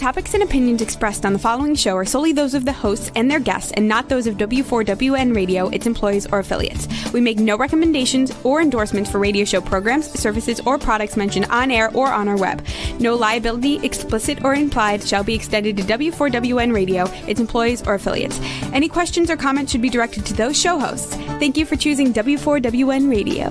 topics and opinions expressed on the following show are solely those of the hosts and their guests and not those of W4WN Radio, its employees, or affiliates. We make no recommendations or endorsements for radio show programs, services, or products mentioned on air or on our web. No liability, explicit or implied, shall be extended to W4WN Radio, its employees, or affiliates. Any questions or comments should be directed to those show hosts. Thank you for choosing W4WN Radio.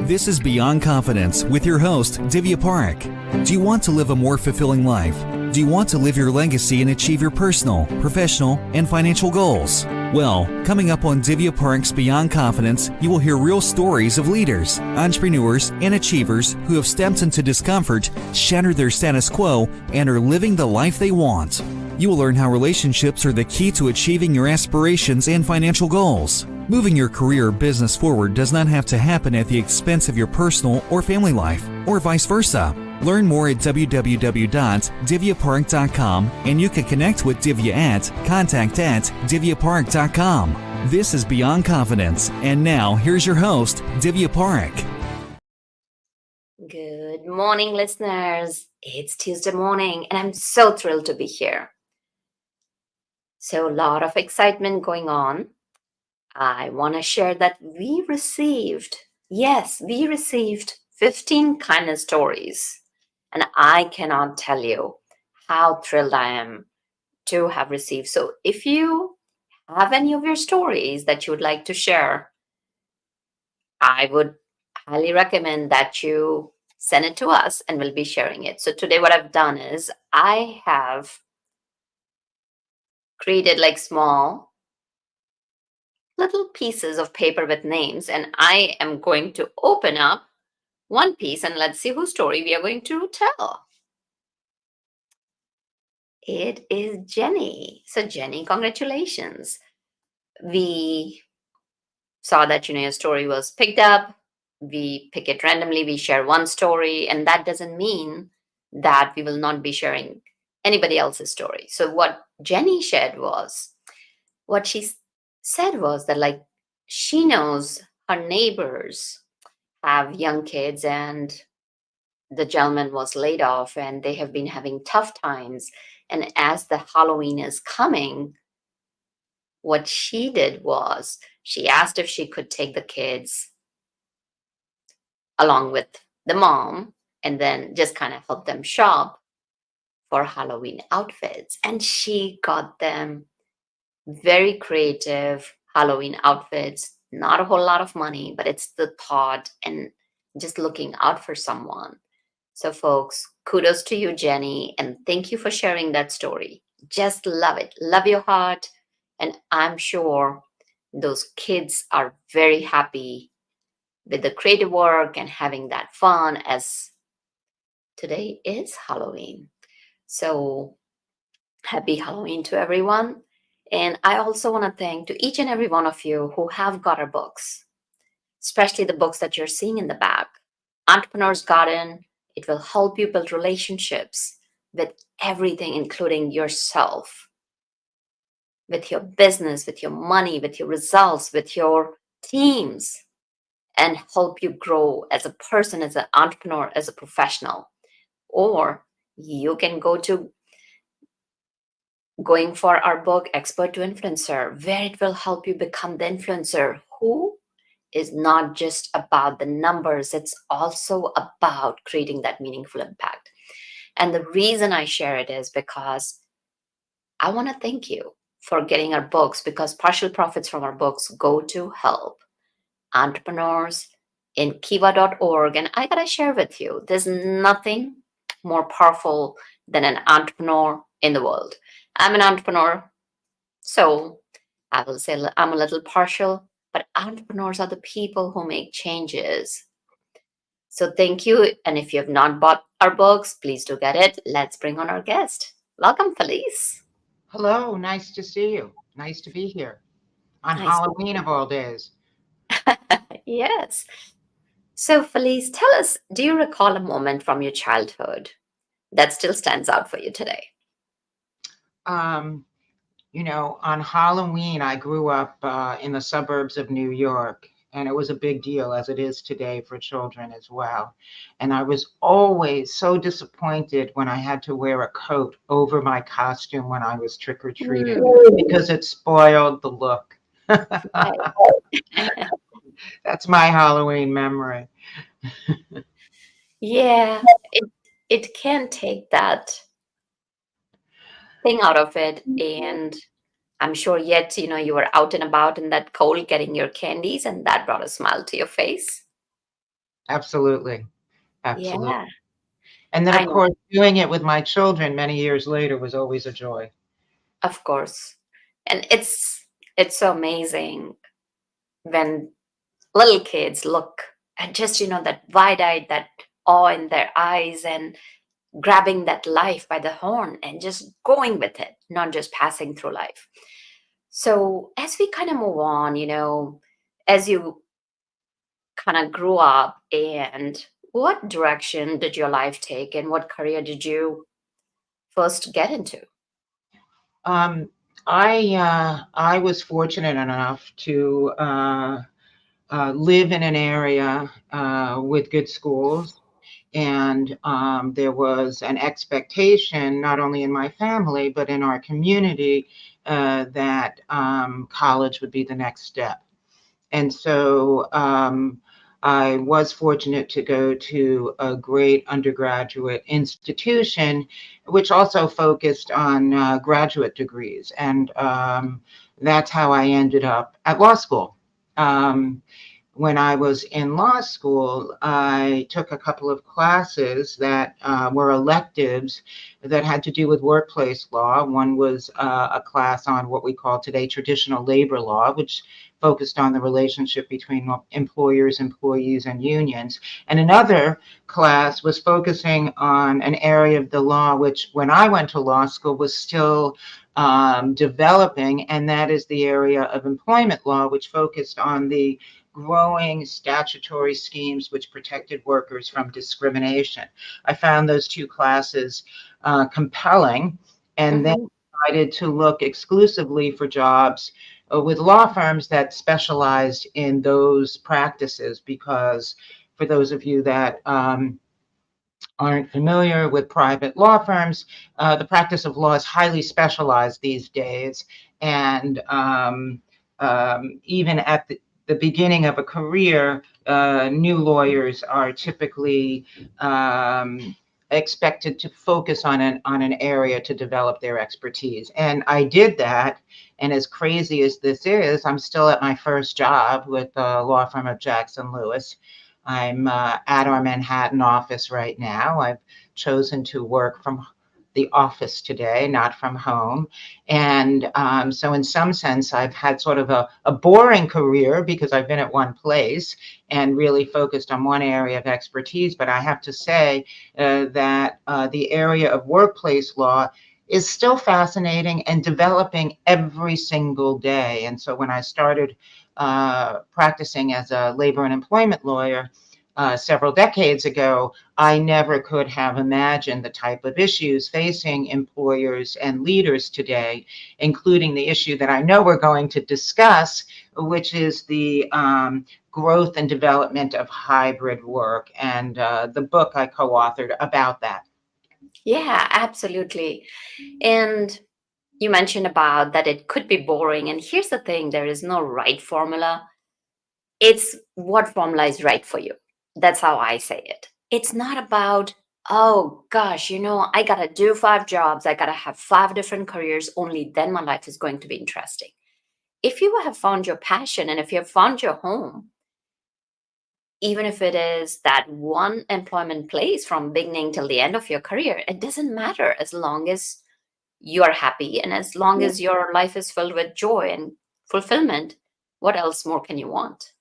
This is Beyond Confidence with your host, Divya Parekh. Do you want to live a more fulfilling life? Do you want to live your legacy and achieve your personal, professional, and financial goals? Well, coming up on Divya Parekh's Beyond Confidence, you will hear real stories of leaders, entrepreneurs, and achievers who have stepped into discomfort, shattered their status quo, and are living the life they want. You will learn how relationships are the key to achieving your aspirations and financial goals. Moving your career or business forward does not have to happen at the expense of your personal or family life, or vice versa. Learn more at www.divyaparekh.com, and you can connect with Divya at contact@divyaparekh.com. This is Beyond Confidence, and now here's your host, Divya Parekh. Good morning, listeners. It's Tuesday morning, and I'm so thrilled to be here. So a lot of excitement going on. I want to share that we received 15 kindness stories. And I cannot tell you how thrilled I am to have received. So if you have any of your stories that you would like to share, I would highly recommend that you send it to us and we'll be sharing it. So today what I've done is I have created like small little pieces of paper with names, and I am going to open up one piece and let's see whose story we are going to tell. It is Jenny. So Jenny, congratulations. We saw that, your story was picked up. We pick it randomly. We share one story, and that doesn't mean that we will not be sharing anybody else's story. So what Jenny shared was, what she said was that like she knows her neighbors have young kids and the gentleman was laid off and they have been having tough times. And as the Halloween is coming, what she did was she asked if she could take the kids along with the mom and then just kind of help them shop for Halloween outfits. And she got them very creative Halloween outfits, not a whole lot of money, but it's the thought and just looking out for someone. So folks, kudos to you, Jenny, and thank you for sharing that story. Just love it. Love your heart. And I'm sure those kids are very happy with the creative work and having that fun as today is Halloween. So happy Halloween to everyone. And I also want to thank to each and every one of you who have got our books, especially the books that you're seeing in the back. Entrepreneur's Garden, it will help you build relationships with everything, including yourself, with your business, with your money, with your results, with your teams, and help you grow as a person, as an entrepreneur, as a professional. Or you can go to going for our book, Expert to Influencer, where it will help you become the influencer who is not just about the numbers, it's also about creating that meaningful impact. And the reason I share it is because I want to thank you for getting our books, because partial profits from our books go to help entrepreneurs in kiva.org. And I got to share with you, there's nothing more powerful than an entrepreneur in the world. I'm an entrepreneur, so I will say I'm a little partial, but entrepreneurs are the people who make changes. So thank you. And if you have not bought our books, please do get it. Let's bring on our guest. Welcome, Felice. Hello, nice to see you. Nice to be here on Halloween of all days. Yes. So Felice, tell us, do you recall a moment from your childhood that still stands out for you today? On Halloween, I grew up in the suburbs of New York, And it was a big deal, as it is today for children as well. And I was always so disappointed when I had to wear a coat over my costume when I was trick-or-treating because it spoiled the look. Right. That's my Halloween memory. Yeah, it can take that thing out of it. And I'm sure yet, you were out and about in that cold getting your candies, and that brought a smile to your face. Absolutely. Absolutely. Yeah, And then, I of know, course, doing it with my children many years later was always a joy. of course. And it's so amazing when little kids look and just, that wide-eyed, that awe in their eyes, and grabbing that life by the horn and just going with it, not just passing through life. So as we kind of move on, as you kind of grew up, and what direction did your life take, and what career did you first get into? Um, I was fortunate enough to live in an area with good schools, and there was an expectation, not only in my family but in our community, that college would be the next step. And so I was fortunate to go to a great undergraduate institution, which also focused on graduate degrees. And that's how I ended up at law school. Um, when I was in law school, I took a couple of classes that were electives that had to do with workplace law. One was a class on what we call today traditional labor law, which focused on the relationship between employers, employees, and unions. And another class was focusing on an area of the law which, when I went to law school, was still developing, and that is the area of employment law, which focused on the growing statutory schemes which protected workers from discrimination. I found those two classes compelling, and then Hmm. decided to look exclusively for jobs with law firms that specialized in those practices, because for those of you that aren't familiar with private law firms, the practice of law is highly specialized these days. And even at the beginning of a career, new lawyers are typically expected to focus on an area to develop their expertise. And I did that. And as crazy as this is, I'm still at my first job with the law firm of Jackson Lewis. I'm at our Manhattan office right now. I've chosen to work from the office today, not from home. And so in some sense, I've had sort of a boring career because I've been at one place and really focused on one area of expertise. But I have to say that the area of workplace law is still fascinating and developing every single day. And so when I started practicing as a labor and employment lawyer several decades ago, I never could have imagined the type of issues facing employers and leaders today, including the issue that I know we're going to discuss, which is the growth and development of hybrid work, and the book I co-authored about that. Yeah, absolutely. And you mentioned about that it could be boring. And here's the thing, there is no right formula. It's what formula is right for you. That's how I say it. It's not about, oh gosh, I got to do 5 jobs. I got to have 5 different careers. Only then my life is going to be interesting. If you have found your passion and if you have found your home, even if it is that one employment place from beginning till the end of your career, it doesn't matter as long as you are happy and as long as your life is filled with joy and fulfillment. What else more can you want?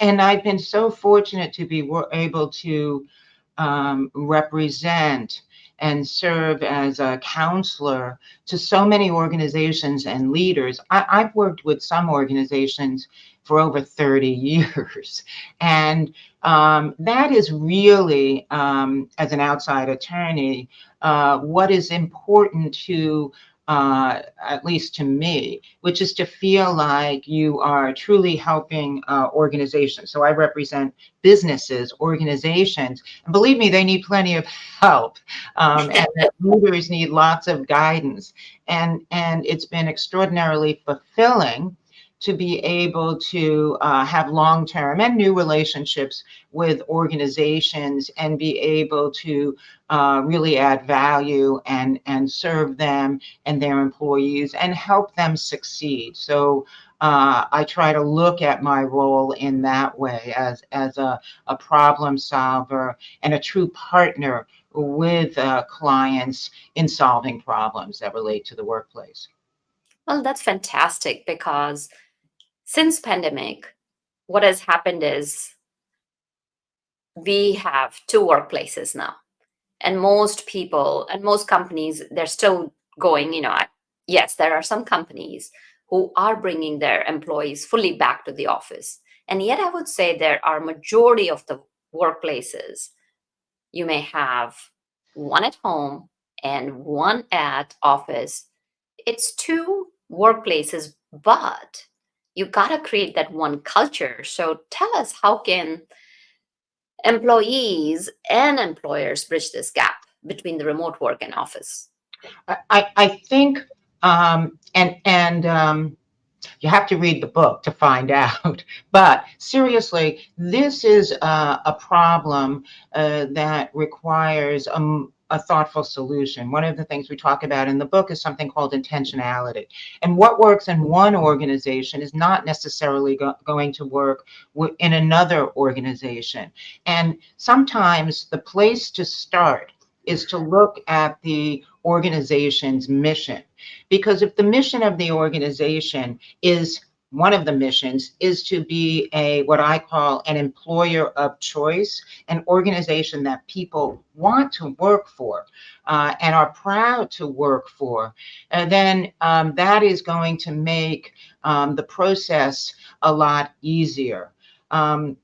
And I've been so fortunate to be able to represent and serve as a counselor to so many organizations and leaders. I've worked with some organizations for over 30 years. And that is really, as an outside attorney, what is important to at least to me, which is to feel like you are truly helping organizations. So I represent businesses, organizations, and believe me, they need plenty of help, and that leaders need lots of guidance. And it's been extraordinarily fulfilling to be able to have long-term and new relationships with organizations and be able to really add value and serve them and their employees and help them succeed. So I try to look at my role in that way as a problem solver and a true partner with clients in solving problems that relate to the workplace. Well, that's fantastic, because since pandemic, what has happened is we have two workplaces now, and most people and most companies, they're still going, yes, there are some companies who are bringing their employees fully back to the office, and yet I would say there are majority of the workplaces, you may have one at home and one at office. It's two workplaces, but you got to create that one culture. So tell us, how can employees and employers bridge this gap between the remote work and office? I think, you have to read the book to find out. But seriously, this is a problem that requires a thoughtful solution. One of the things we talk about in the book is something called intentionality. And what works in one organization is not necessarily going to work in another organization. And sometimes the place to start is to look at the organization's mission. Because if the mission of the organization is, one of the missions is to be what I call an employer of choice, an organization that people want to work for and are proud to work for, then that is going to make the process a lot easier.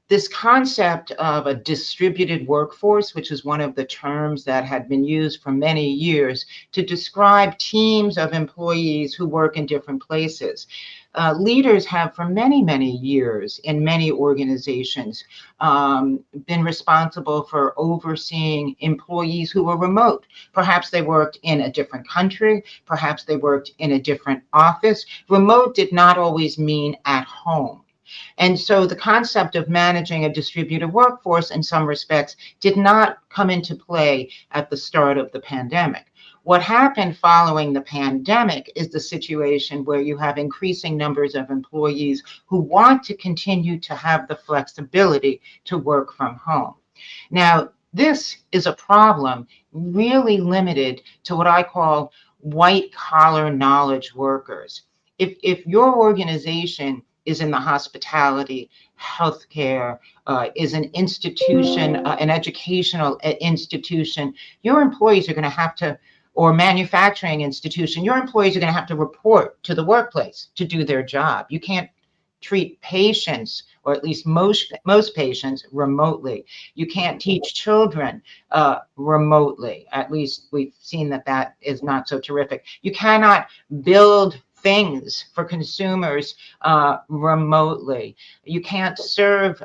This concept of a distributed workforce, which is one of the terms that had been used for many years to describe teams of employees who work in different places. Leaders have for many, many years in many organizations been responsible for overseeing employees who were remote. Perhaps they worked in a different country, perhaps they worked in a different office. Remote did not always mean at home. And so the concept of managing a distributed workforce in some respects did not come into play at the start of the pandemic. What happened following the pandemic is the situation where you have increasing numbers of employees who want to continue to have the flexibility to work from home. Now, this is a problem really limited to what I call white collar knowledge workers. If your organization is in the hospitality, healthcare, is an institution, an educational institution, your employees are going to have to, or manufacturing institution, your employees are going to have to report to the workplace to do their job. You can't treat patients, or at least most patients, remotely. You can't teach children remotely. At least we've seen that is not so terrific. You cannot build things for consumers remotely. You can't serve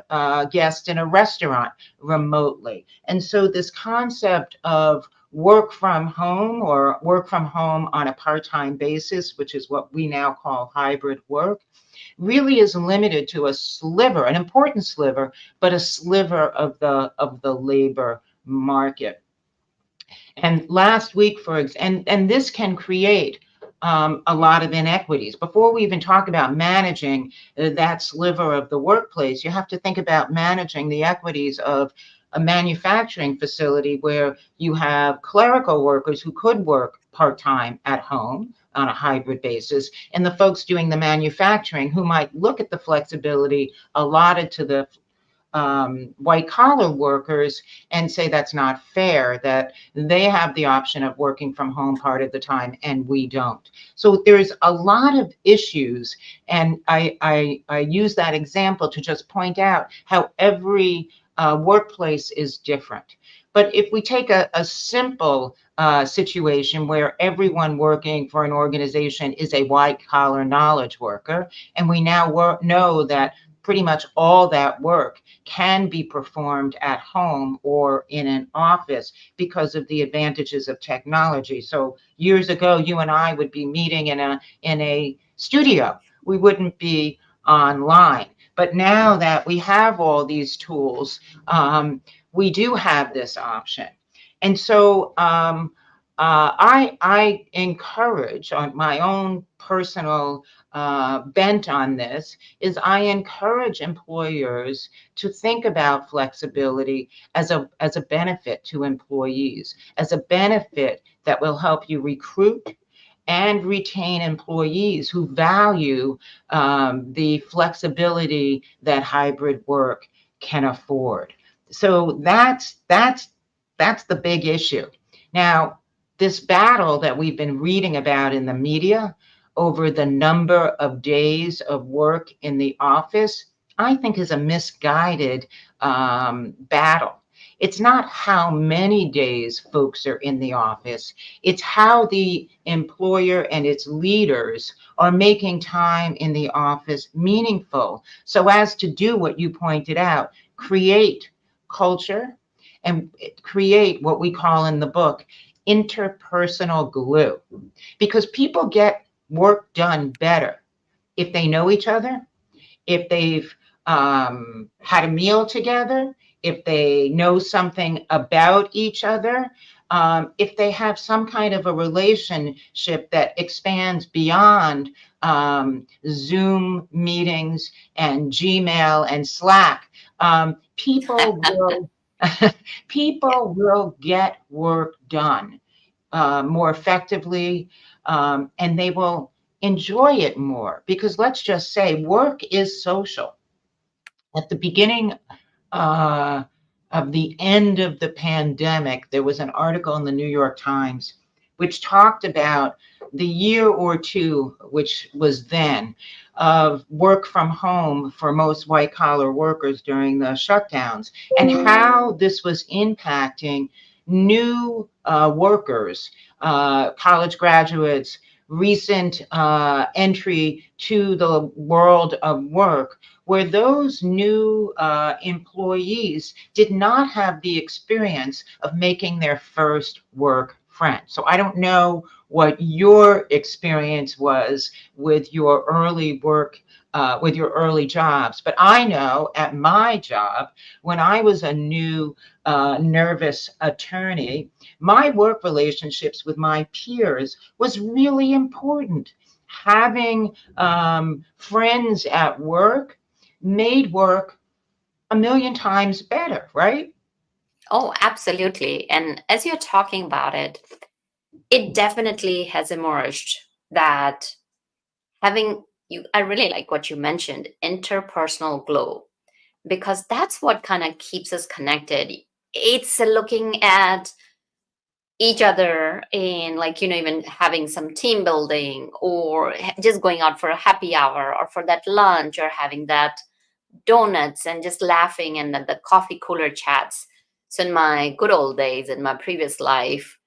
guests in a restaurant remotely. And so this concept of work from home or work from home on a part-time basis, which is what we now call hybrid work, really is limited to a sliver, an important sliver, but a sliver of the labor market. And last week, and this can create a lot of inequities. Before we even talk about managing that sliver of the workplace, you have to think about managing the equities of a manufacturing facility where you have clerical workers who could work part-time at home on a hybrid basis, and the folks doing the manufacturing who might look at the flexibility allotted to the white collar workers and say that's not fair, that they have the option of working from home part of the time and we don't. So there's a lot of issues, and I use that example to just point out how every workplace is different. But if we take a simple situation where everyone working for an organization is a white-collar knowledge worker. And we now know that pretty much all that work can be performed at home or in an office because of the advantages of technology. So years ago, you and I would be meeting in a studio. We wouldn't be online. But now that we have all these tools, we do have this option. And so I encourage, on my own personal bent on this, is I encourage employers to think about flexibility as a benefit to employees, as a benefit that will help you recruit and retain employees who value the flexibility that hybrid work can afford. So that's the big issue. Now, this battle that we've been reading about in the media over the number of days of work in the office, I think is a misguided battle. It's not how many days folks are in the office. It's how the employer and its leaders are making time in the office meaningful so as to do what you pointed out, create culture and create what we call in the book interpersonal glue. Because people get work done better if they know each other, if they've had a meal together, if they know something about each other, if they have some kind of a relationship that expands beyond Zoom meetings and Gmail and Slack, people will people will get work done more effectively, and they will enjoy it more. Because let's just say work is social. At the beginning of the end of the pandemic, there was an article in the New York Times which talked about the year or two, which was then, of work from home for most white-collar workers during the shutdowns, and how this was impacting new workers, college graduates, recent entry to the world of work, where those new employees did not have the experience of making their first work friend. So I don't know what your experience was with your early work, with your early jobs, but I know at my job, when I was a new nervous attorney, my work relationships with my peers was really important. Having friends at work made work a million times better, right? Oh, absolutely. And as you're talking about it, it definitely has emerged that having you, I really like what you mentioned, interpersonal glow, because that's what kind of keeps us connected. It's looking at each other and, like, even having some team building, or just going out for a happy hour or for that lunch, or having that donuts and just laughing, and the coffee cooler chats. So in my good old days, in my previous life,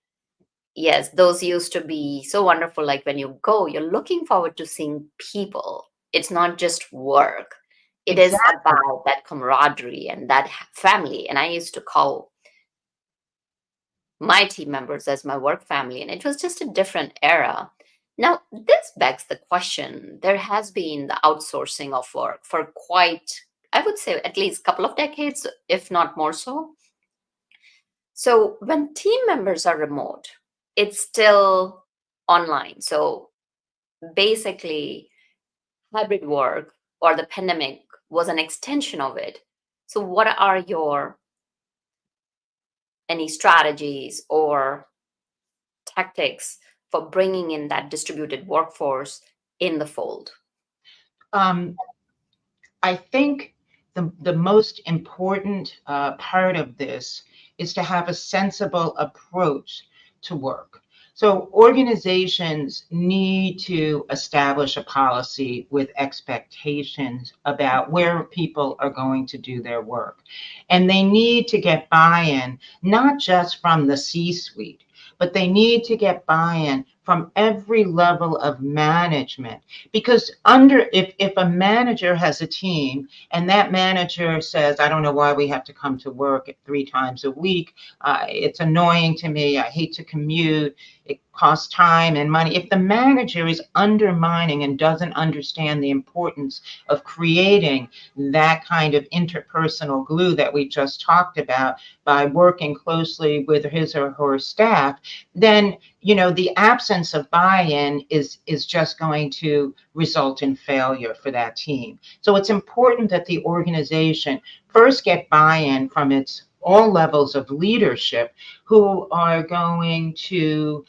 yes, those used to be so wonderful. Like when you go, you're looking forward to seeing people. It's not just work. It is Exactly. about that camaraderie and that family. And I used to call my team members as my work family, and it was just a different era. Now, this begs the question. There has been the outsourcing of work for quite, I would say, at least a couple of decades, if not more so. So when team members are remote, it's still online. So basically, hybrid work or the pandemic was an extension of it. So what are your any strategies or tactics for bringing in that distributed workforce in the fold? Um, I think the most important part of this is to have a sensible approach to work. So organizations need to establish a policy with expectations about where people are going to do their work. And they need to get buy-in, not just from the C-suite, but they need to get buy-in from every level of management. Because if a manager has a team and that manager says, I don't know why we have to come to work 3 times a week, it's annoying to me, I hate to commute, it costs time and money. If the manager is undermining and doesn't understand the importance of creating that kind of interpersonal glue that we just talked about by working closely with his or her staff, then the absence of buy-in is just going to result in failure for that team. So it's important that the organization first get buy-in from its all levels of leadership who are going to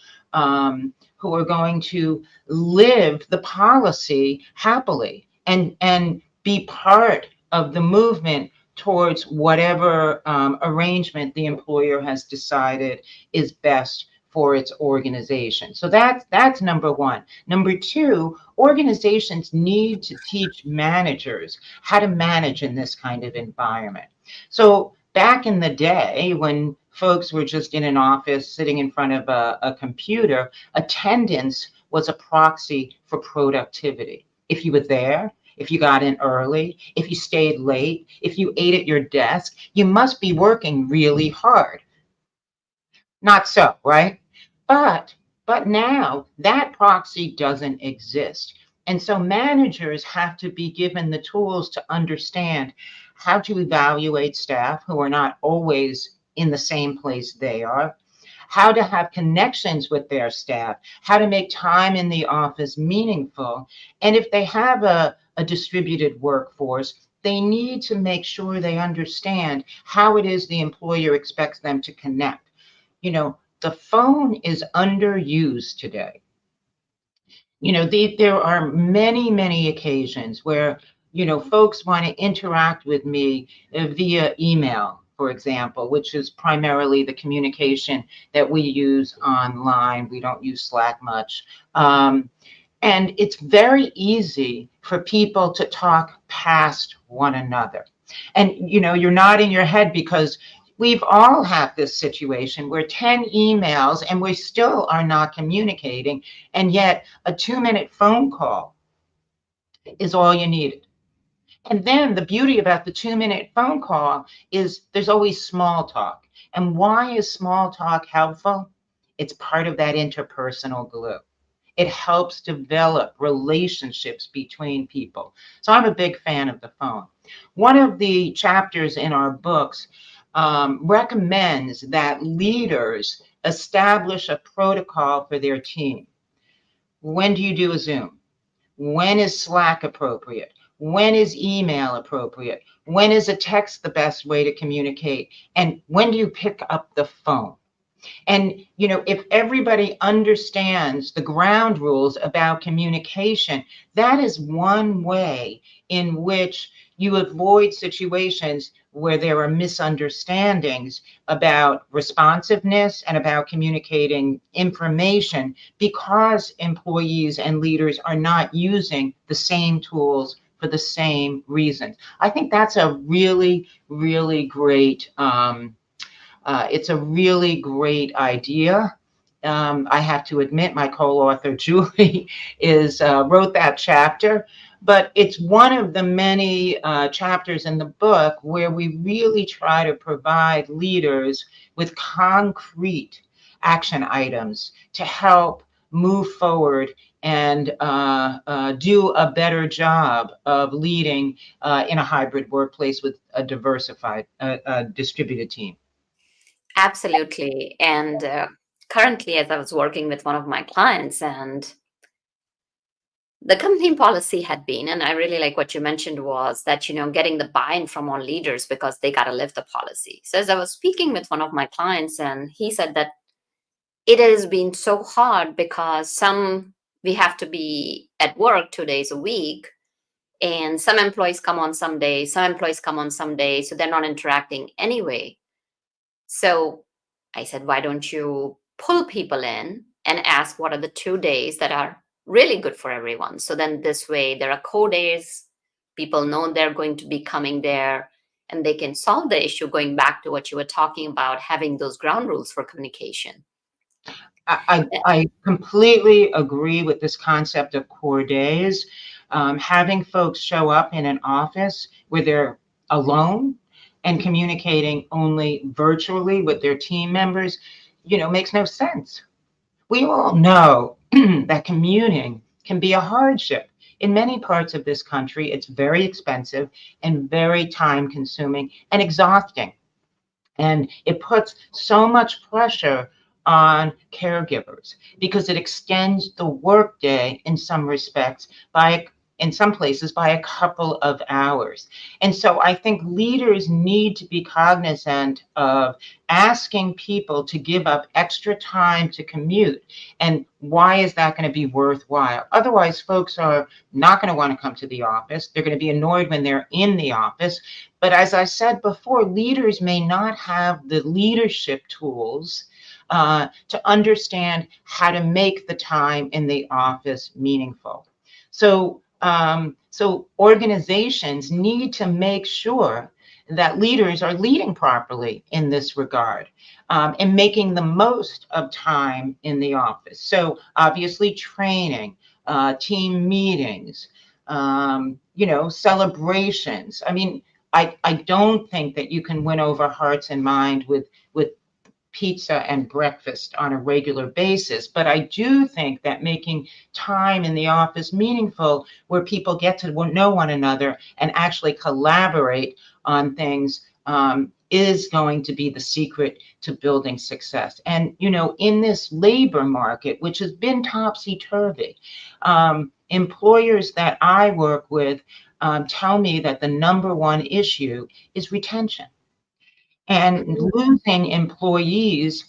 live the policy happily and be part of the movement towards whatever arrangement the employer has decided is best for its organization. So that's number one. Number two, organizations need to teach managers how to manage in this kind of environment. So back in the day when folks were just in an office sitting in front of a computer, attendance was a proxy for productivity. If you were there, if you got in early, if you stayed late, if you ate at your desk, you must be working really hard. Not so, right? But now that proxy doesn't exist. And so managers have to be given the tools to understand how to evaluate staff who are not always in the same place they are, how to have connections with their staff, how to make time in the office meaningful. And if they have a distributed workforce, they need to make sure they understand how it is the employer expects them to connect. The phone is underused today. There are many, many occasions where, folks want to interact with me via email, for example, which is primarily the communication that we use online. We don't use Slack much. And it's very easy for people to talk past one another. And, you're nodding your head because we've all had this situation where 10 emails and we still are not communicating, and yet a 2-minute phone call is all you needed. And then the beauty about the 2-minute phone call is there's always small talk. And why is small talk helpful? It's part of that interpersonal glue. It helps develop relationships between people. So I'm a big fan of the phone. One of the chapters in our books recommends that leaders establish a protocol for their team. When do you do a Zoom? When is Slack appropriate? When is email appropriate? When is a text the best way to communicate? And when do you pick up the phone? And, if everybody understands the ground rules about communication, that is one way in which you avoid situations where there are misunderstandings about responsiveness and about communicating information because employees and leaders are not using the same tools for the same reasons. I think that's a really, really great it's a really great idea. I have to admit, my co-author Julie wrote that chapter, but it's one of the many chapters in the book where we really try to provide leaders with concrete action items to help move forward and do a better job of leading in a hybrid workplace with a diversified, distributed team. Absolutely. And currently, as I was working with one of my clients, and the company policy had been, and I really like what you mentioned, was that, getting the buy-in from all leaders because they got to live the policy. So as I was speaking with one of my clients, and he said that it has been so hard because we have to be at work 2 days a week, and some employees come on some days, some employees come on some days, so they're not interacting anyway. So I said, why don't you pull people in and ask what are the 2 days that are really good for everyone? So then this way there are co-days, people know they're going to be coming there, and they can solve the issue, going back to what you were talking about, having those ground rules for communication. I completely agree with this concept of core days. Having folks show up in an office where they're alone and communicating only virtually with their team members, makes no sense. We all know that commuting can be a hardship. In many parts of this country, it's very expensive and very time consuming and exhausting. And it puts so much pressure on caregivers because it extends the workday in some respects in some places by a couple of hours. And so I think leaders need to be cognizant of asking people to give up extra time to commute. And why is that going to be worthwhile? Otherwise, folks are not going to want to come to the office. They're going to be annoyed when they're in the office. But as I said before, leaders may not have the leadership tools to understand how to make the time in the office meaningful. So organizations need to make sure that leaders are leading properly in this regard, and making the most of time in the office. So obviously training, team meetings, celebrations. I mean, I don't think that you can win over hearts and mind with pizza and breakfast on a regular basis. But I do think that making time in the office meaningful, where people get to know one another and actually collaborate on things, is going to be the secret to building success. And, in this labor market, which has been topsy-turvy, employers that I work with tell me that the number one issue is retention. And losing employees.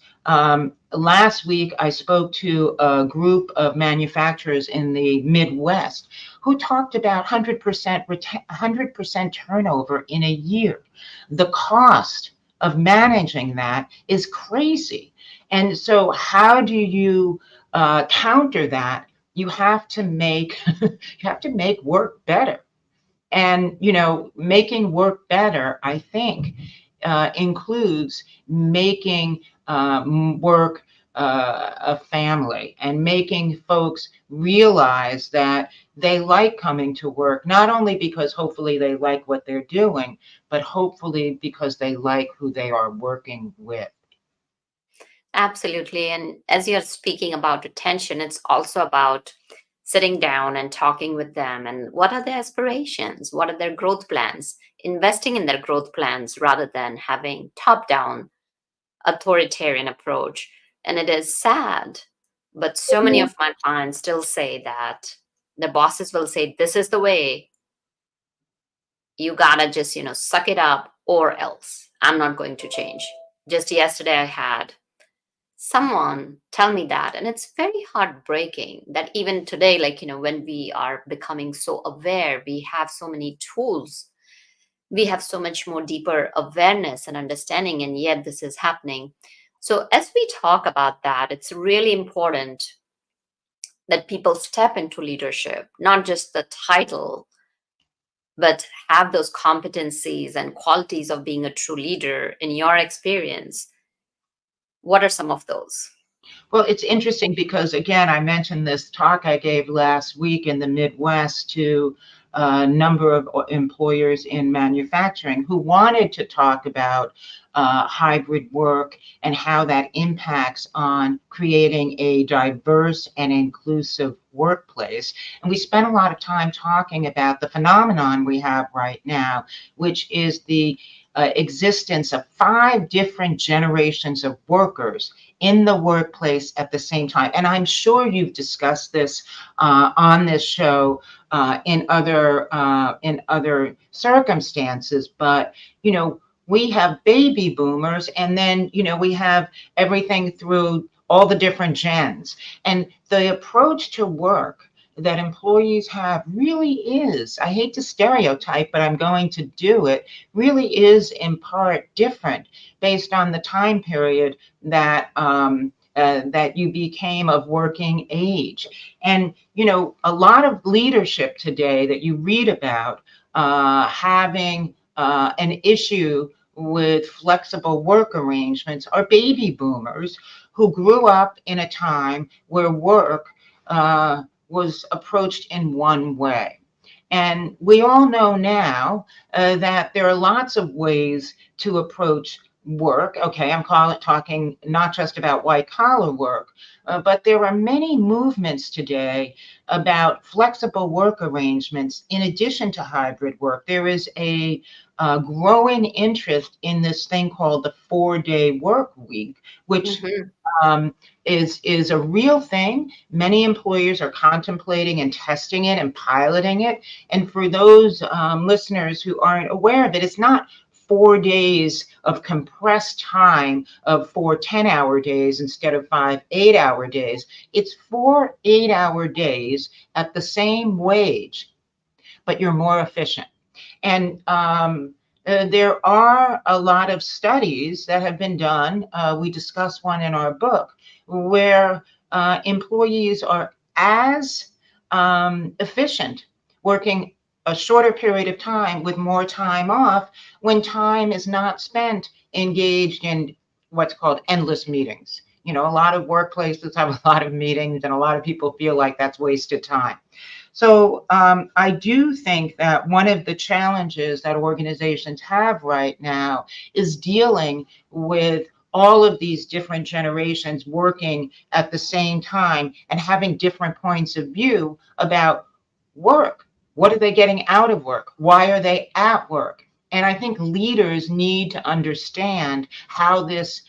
Last week, I spoke to a group of manufacturers in the Midwest who talked about 100% turnover in a year. The cost of managing that is crazy. And so how do you counter that? You have to make work better. And, making work better, I think, includes making work a family, and making folks realize that they like coming to work, not only because hopefully they like what they're doing, but hopefully because they like who they are working with. Absolutely. And as you're speaking about retention, it's also about sitting down and talking with them, and what are their aspirations, what are their growth plans, investing in their growth plans rather than having top down authoritarian approach. And it is sad, but so many of my clients still say that the bosses will say, this is the way, you gotta just suck it up, or else I'm not going to change. Just yesterday I had someone tell me that, and it's very heartbreaking that even today, when we are becoming so aware, we have so many tools, we have so much more deeper awareness and understanding, and yet this is happening. So as we talk about that, it's really important that people step into leadership, not just the title, but have those competencies and qualities of being a true leader. In your experience, what are some of those? Well, it's interesting because, again, I mentioned this talk I gave last week in the Midwest to a number of employers in manufacturing who wanted to talk about hybrid work and how that impacts on creating a diverse and inclusive workplace. And we spent a lot of time talking about the phenomenon we have right now, which is the existence of 5 different generations of workers in the workplace at the same time. And I'm sure you've discussed this on this show in other circumstances. But we have baby boomers, and then we have everything through all the different gens. And the approach to work that employees have really is, I hate to stereotype, but I'm going to do it, really is in part different based on the time period that that you became of working age. And a lot of leadership today that you read about having an issue with flexible work arrangements are baby boomers who grew up in a time where work was approached in one way. And we all know now that there are lots of ways to approach work. Okay, I'm talking not just about white collar work, but there are many movements today about flexible work arrangements in addition to hybrid work. There is a growing interest in this thing called the 4-day work week, which is a real thing. Many employers are contemplating and testing it and piloting it. And for those listeners who aren't aware of it, it's not 4 days of compressed time of 4 10-hour days instead of 5 8-hour days. It's 4 8-hour days at the same wage, but you're more efficient. And there are a lot of studies that have been done. We discuss one in our book where employees are as efficient working a shorter period of time with more time off when time is not spent engaged in what's called endless meetings. You know, a lot of workplaces have a lot of meetings, and a lot of people feel like that's wasted time. So I do think that one of the challenges that organizations have right now is dealing with all of these different generations working at the same time and having different points of view about work. What are they getting out of work? Why are they at work? And I think leaders need to understand how this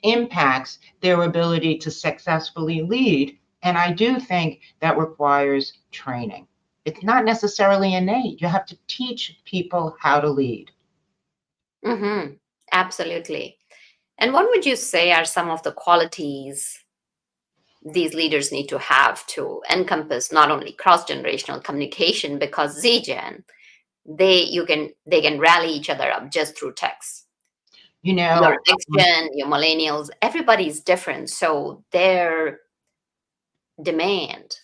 impacts their ability to successfully lead. And I do think that requires training. It's not necessarily innate. You have to teach people how to lead. Absolutely. And what would you say are some of the qualities these leaders need to have to encompass not only cross-generational communication, because Z-Gen, they can rally each other up just through text. You know, Your X-Gen, your millennials, everybody's different. So their demand,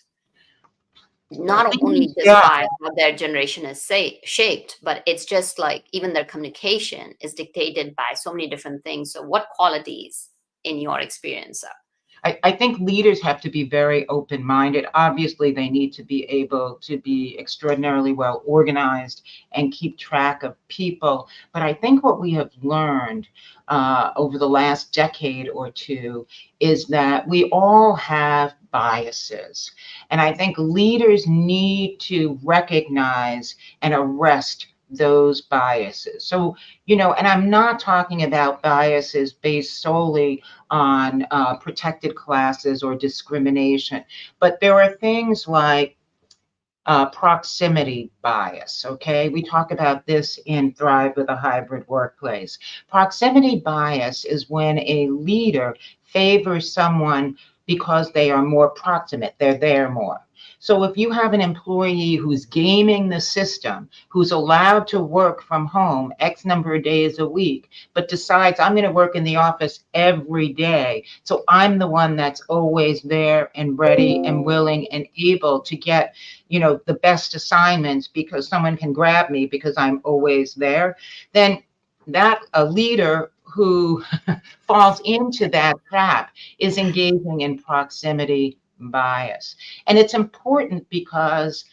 not only just by how their generation is shaped, but it's just like even their communication is dictated by so many different things. So what qualities in your experience I think leaders have to be very open-minded. Obviously, they need to be able to be extraordinarily well organized and keep track of people. But I think what we have learned over the last decade or two is that we all have biases. And I think leaders need to recognize and arrest those biases. So, you know, and I'm not talking about biases based solely on protected classes or discrimination, but there are things like proximity bias, okay? We talk about this in Thrive with a Hybrid Workplace. Proximity bias is when a leader favors someone because they are more proximate, they're there more. So if you have an employee who's gaming the system, who's allowed to work from home X number of days a week, but decides I'm going to work in the office every day, so I'm the one that's always there and ready and willing and able to get, you know, the best assignments because someone can grab me because I'm always there, then that a leader who falls into that trap is engaging in proximity bias. And it's important because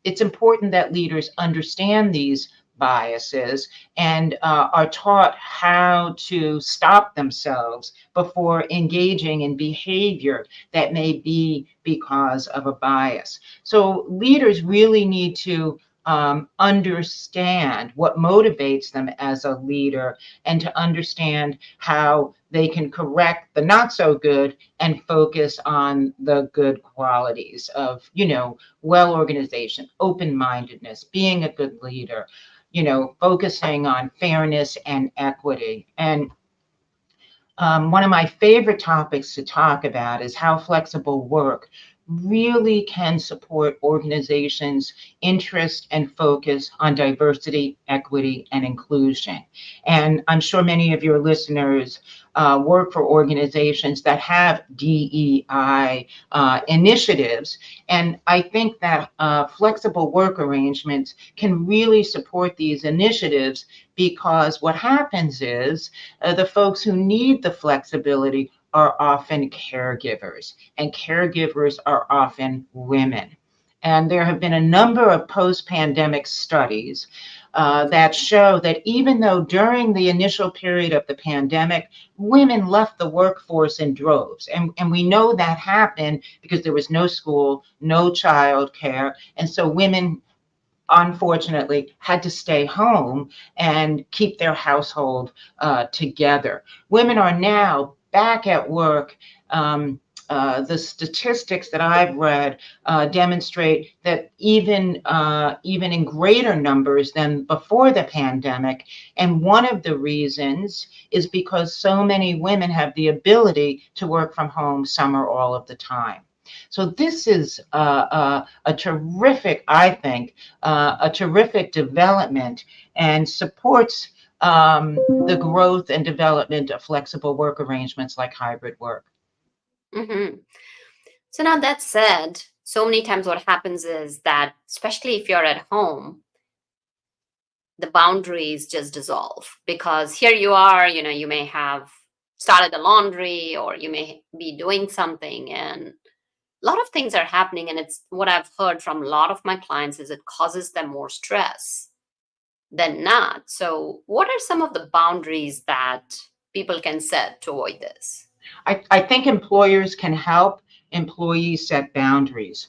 it's important that leaders understand these biases and are taught how to stop themselves before engaging in behavior that may be because of a bias. So leaders really need to understand what motivates them as a leader and to understand how they can correct the not so good and focus on the good qualities of, you know, well organization, open-mindedness, being a good leader, you know, focusing on fairness and equity. And one of my favorite topics to talk about is how flexible work really can support organizations' interest and focus on diversity, equity, and inclusion. And I'm sure many of your listeners work for organizations that have DEI initiatives. And I think that flexible work arrangements can really support these initiatives because what happens is the folks who need the flexibility are often caregivers, and caregivers are often women. And there have been a number of post-pandemic studies that show that even though during the initial period of the pandemic, women left the workforce in droves. And we know that happened because there was no school, no child care. And so women, unfortunately, had to stay home and keep their household together. Women are now back at work. The statistics that I've read demonstrate that even in greater numbers than before the pandemic. And one of the reasons is because so many women have the ability to work from home some or all of the time. So this is a terrific, I think, a terrific development, and supports the growth and development of flexible work arrangements like hybrid work. Mm-hmm. So now that said, so many times what happens is that, especially if you're at home, the boundaries just dissolve, because here you are, you may have started the laundry, or you may be doing something, and a lot of things are happening. And it's what I've heard from a lot of my clients is it causes them more stress than not. So what are some of the boundaries that people can set to avoid this? I think employers can help employees set boundaries.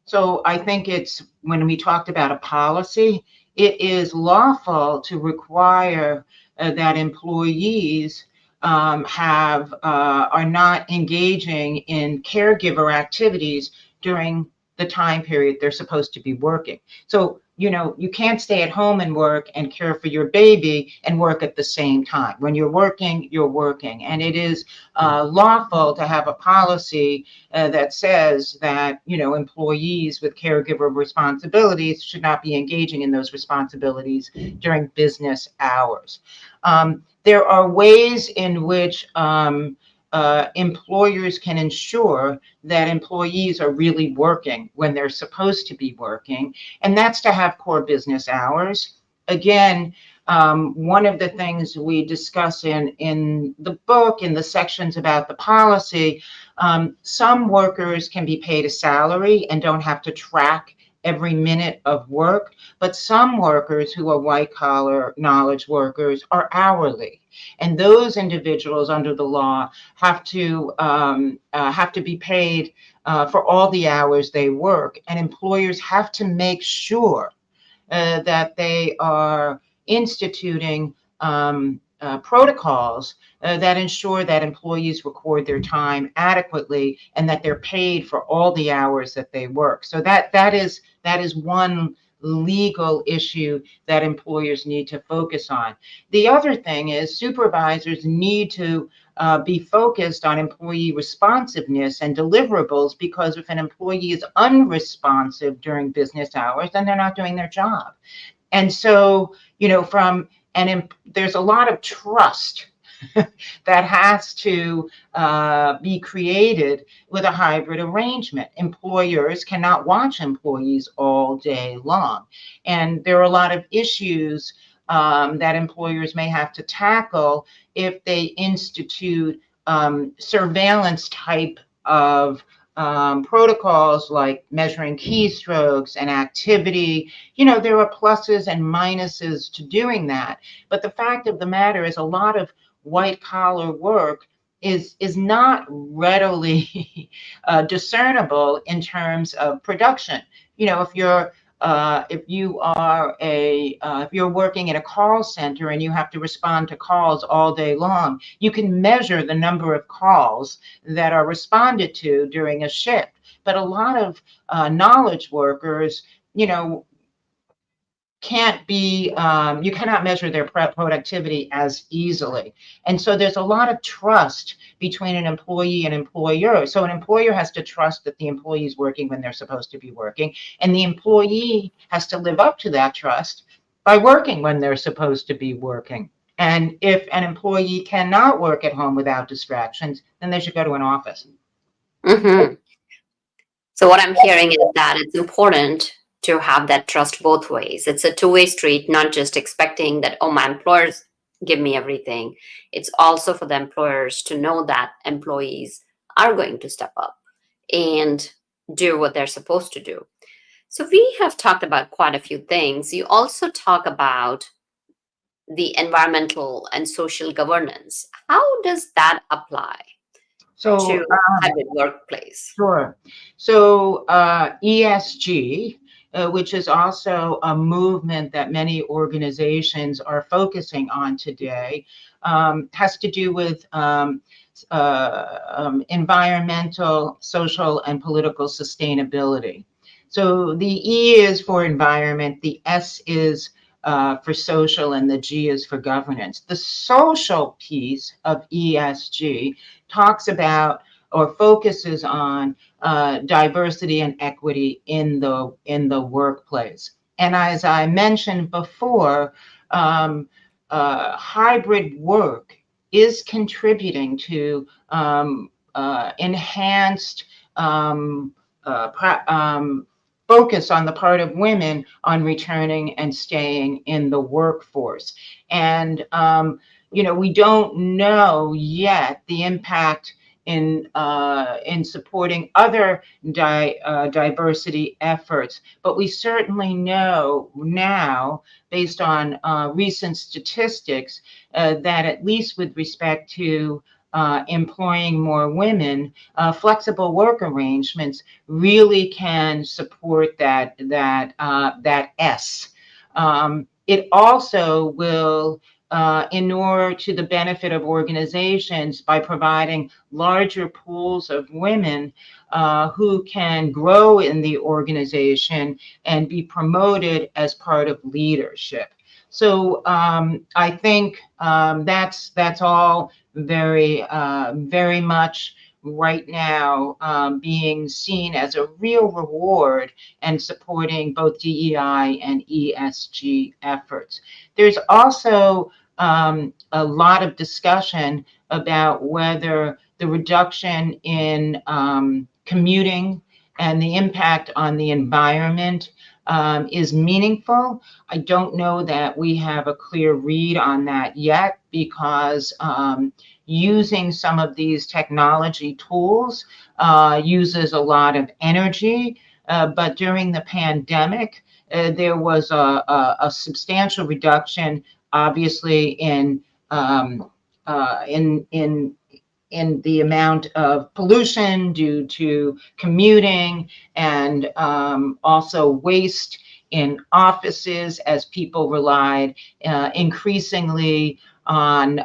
So I think it's, when we talked about a policy, it is lawful to require that employees are not engaging in caregiver activities during the time period they're supposed to be working. So, you can't stay at home and work and care for your baby and work at the same time. When you're working, you're working. And it is lawful to have a policy that says that, employees with caregiver responsibilities should not be engaging in those responsibilities during business hours. There are ways in which employers can ensure that employees are really working when they're supposed to be working, and that's to have core business hours. Again, one of the things we discuss in the book, in the sections about the policy, some workers can be paid a salary and don't have to track every minute of work, but some workers who are white collar knowledge workers are hourly. And those individuals under the law have to be paid for all the hours they work. And employers have to make sure that they are instituting protocols that ensure that employees record their time adequately and that they're paid for all the hours that they work. So that is one legal issue that employers need to focus on. The other thing is supervisors need to be focused on employee responsiveness and deliverables, because if an employee is unresponsive during business hours, then they're not doing their job. And so, there's a lot of trust that has to be created with a hybrid arrangement. Employers cannot watch employees all day long. And there are a lot of issues that employers may have to tackle if they institute surveillance type of protocols, like measuring keystrokes and activity. There are pluses and minuses to doing that. But the fact of the matter is, a lot of white collar work is not readily discernible in terms of production. If you're working in a call center and you have to respond to calls all day long, you can measure the number of calls that are responded to during a shift. But a lot of knowledge workers, you cannot measure their productivity as easily. And so there's a lot of trust between an employee and employer. So an employer has to trust that the employee is working when they're supposed to be working, and the employee has to live up to that trust by working when they're supposed to be working. And if an employee cannot work at home without distractions, then they should go to an office. Mm-hmm. So what I'm hearing is that it's important to have that trust both ways. It's a two-way street, not just expecting that, oh, my employer's give me everything. It's also for the employers to know that employees are going to step up and do what they're supposed to do. So we have talked about quite a few things. You also talk about the environmental and social governance. How does that apply So, to hybrid workplace? sure. So, ESG, which is also a movement that many organizations are focusing on today, has to do with environmental, social, and political sustainability. So, the E is for environment, the S is for social, and the G is for governance. The social piece of ESG talks about or focuses on diversity and equity in the workplace. And as I mentioned before, hybrid work is contributing to enhanced um, focus on the part of women on returning and staying in the workforce. And we don't know yet the impact in supporting other diversity efforts, but we certainly know now, based on recent statistics, that at least with respect to employing more women, flexible work arrangements really can support that S. It also will inure to the benefit of organizations by providing larger pools of women who can grow in the organization and be promoted as part of leadership. So I think that's all very much right now being seen as a real reward and supporting both DEI and ESG efforts. There's also a lot of discussion about whether the reduction in commuting and the impact on the environment is meaningful. I don't know that we have a clear read on that yet, because using some of these technology tools uses a lot of energy. But during the pandemic, there was a substantial reduction, obviously, in the amount of pollution due to commuting, and also waste in offices as people relied increasingly on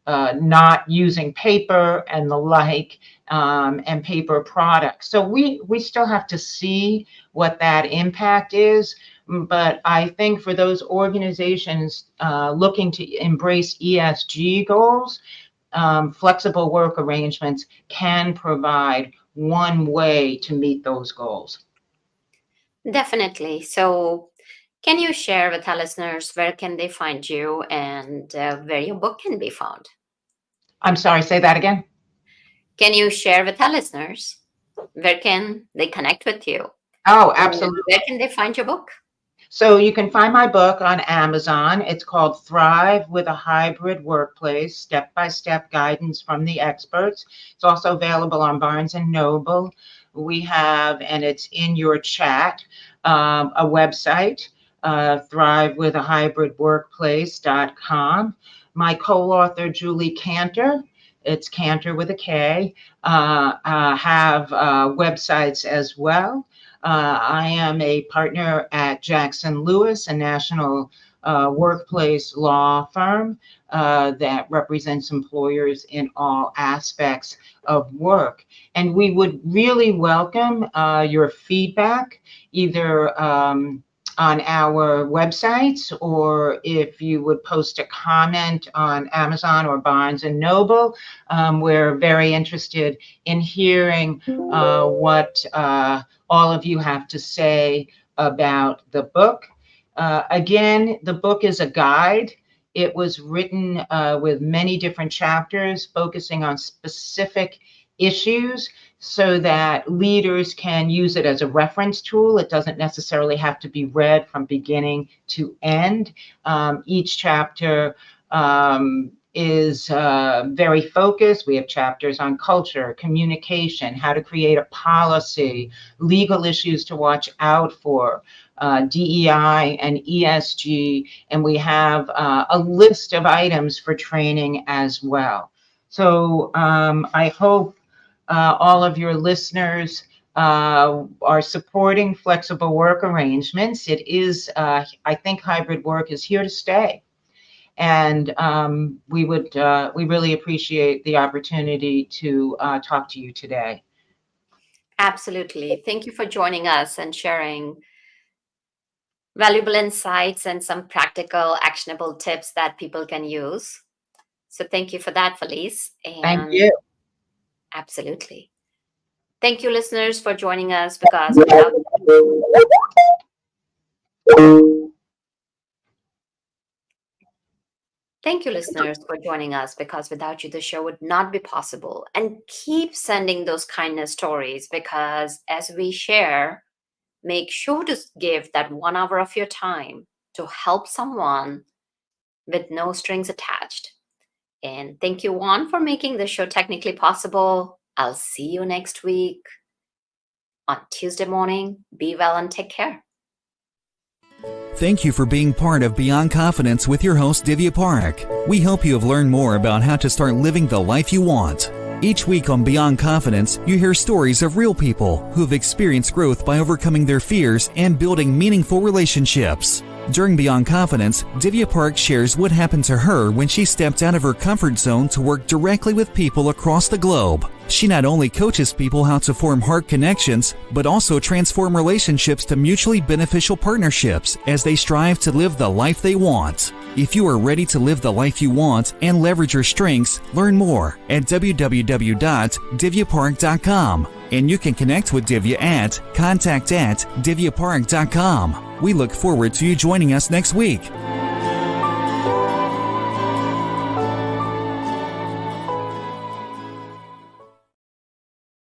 not using paper and the like, and paper products. So we still have to see what that impact is. But I think for those organizations looking to embrace ESG goals, flexible work arrangements can provide one way to meet those goals. Definitely. So, can you share with our listeners where can they find you and where your book can be found? I'm sorry, say that again. Can you share with our listeners where can they connect with you Oh, and absolutely. where can they find your book? So you can find my book on Amazon. It's called Thrive with a Hybrid Workplace, Step-by-Step Guidance from the Experts. It's also available on Barnes and Noble. We have, and it's in your chat, a website, thrivewithahybridworkplace.com. My co-author, Julie Kantor, it's Kantor with a K, have websites as well. I am a partner at Jackson Lewis, a national workplace law firm that represents employers in all aspects of work. And we would really welcome your feedback, either on our websites, or if you would post a comment on Amazon or Barnes and Noble. We're very interested in hearing what all of you have to say about the book. Again, the book is a guide. It was written with many different chapters focusing on specific issues so that leaders can use it as a reference tool. It doesn't necessarily have to be read from beginning to end. Each chapter is very focused. We have chapters on culture, communication, how to create a policy, legal issues to watch out for, DEI and ESG, and we have a list of items for training as well. So I hope all of your listeners are supporting flexible work arrangements. It is, I think hybrid work is here to stay. And we really appreciate the opportunity to talk to you today. Absolutely. Thank you for joining us and sharing valuable insights and some practical, actionable tips that people can use. So thank you for that, Felice. And Thank you. Absolutely. Thank you, listeners, for joining us, because without Thank you, listeners, for joining us, because without you, the show would not be possible. And keep sending those kindness stories, because as we share, make sure to give that 1 hour of your time to help someone with no strings attached. And thank you, Juan, for making the show technically possible. I'll see you next week on Tuesday morning. Be well and take care. Thank you for being part of Beyond Confidence with your host, Divya Parekh. We hope you have learned more about how to start living the life you want. Each week on Beyond Confidence, you hear stories of real people who have experienced growth by overcoming their fears and building meaningful relationships. During Beyond Confidence, Divya Parekh shares what happened to her when she stepped out of her comfort zone to work directly with people across the globe. She not only coaches people how to form heart connections, but also transform relationships to mutually beneficial partnerships as they strive to live the life they want. If you are ready to live the life you want and leverage your strengths, learn more at www.divyaparekh.com. And you can connect with Divya at contact@divyaparekh.com. We look forward to you joining us next week.